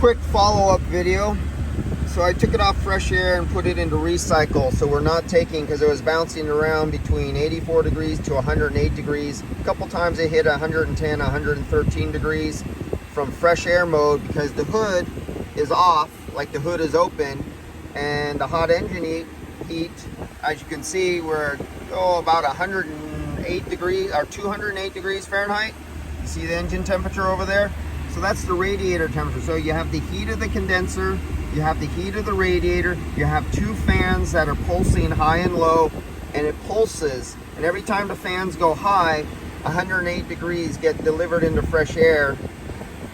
quick follow-up video. So I took it off fresh air and put it into recycle. So we're not taking, because it was bouncing around between 84 degrees to 108 degrees. A couple times it hit 110, 113 degrees from fresh air mode, because the hood is off, like the hood is open, and the hot engine heat, as you can see, we're about 108 degrees or 208 degrees Fahrenheit. You see the engine temperature over there? So that's the radiator temperature. So you have the heat of the condenser, you have the heat of the radiator, you have two fans that are pulsing high and low, and it pulses. And every time the fans go high, 108 degrees get delivered into fresh air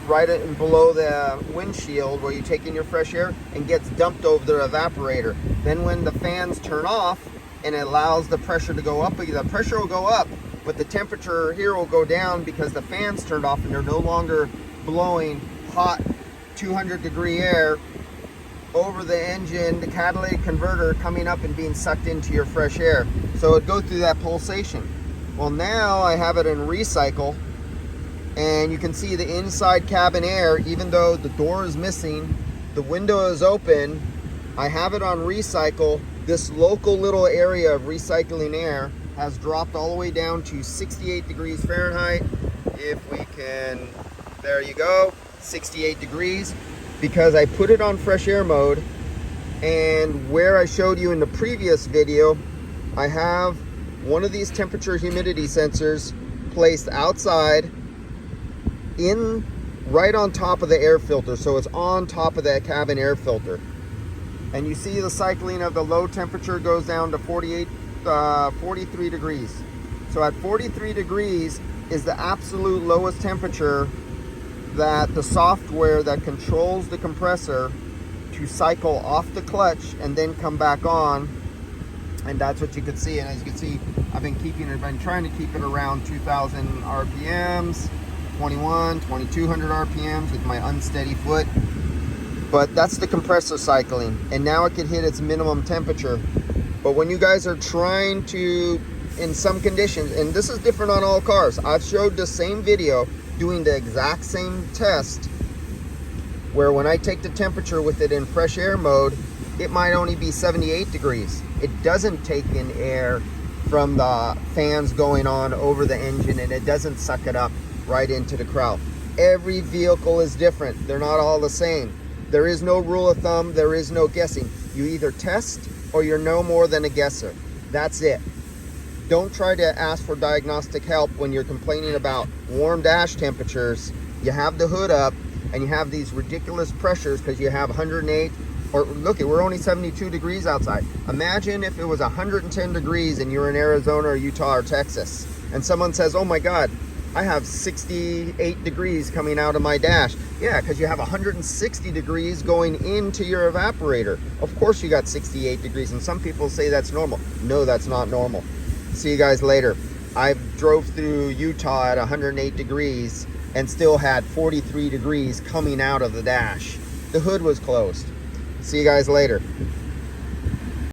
right in below the windshield where you take in your fresh air, and gets dumped over the evaporator. Then when the fans turn off and it allows the pressure to go up, the pressure will go up, but the temperature here will go down because the fans turned off and they're no longer blowing hot 200 degree air over the engine, the catalytic converter coming up and being sucked into your fresh air. So it goes through that pulsation. Well, now I have it in recycle, and you can see the inside cabin air, even though the door is missing, the window is open, I have it on recycle. This local little area of recycling air has dropped all the way down to 68 degrees Fahrenheit. If we can, there you go, 68 degrees. Because I put it on fresh air mode, and where I showed you in the previous video, I have one of these temperature humidity sensors placed outside right on top of the air filter. So it's on top of that cabin air filter. And you see the cycling of the low temperature goes down to 43 degrees. So at 43 degrees is the absolute lowest temperature that the software that controls the compressor to cycle off the clutch and then come back on. And that's what you can see. And as you can see, I've been trying to keep it around 2000 RPMs, 2200 RPMs with my unsteady foot. But that's the compressor cycling, and now it can hit its minimum temperature. But when you guys are trying to, in some conditions, and this is different on all cars, I've showed the same video doing the exact same test, where when I take the temperature with it in fresh air mode, it might only be 78 degrees. It doesn't take in air from the fans going on over the engine, and it doesn't suck it up right into the crown. Every vehicle is different. They're not all the same. There is no rule of thumb. There is no guessing. You either test or you're no more than a guesser. That's it. Don't try to ask for diagnostic help when you're complaining about warm dash temperatures. You have the hood up and you have these ridiculous pressures because you have 108, or look, we're only 72 degrees outside. Imagine if it was 110 degrees and you're in Arizona or Utah or Texas, and someone says, oh my God, I have 68 degrees coming out of my dash. Yeah, because you have 160 degrees going into your evaporator. Of course you got 68 degrees, and some people say that's normal. No, that's not normal. See you guys later. I drove through Utah at 108 degrees and still had 43 degrees coming out of the dash. The hood was closed. See you guys later.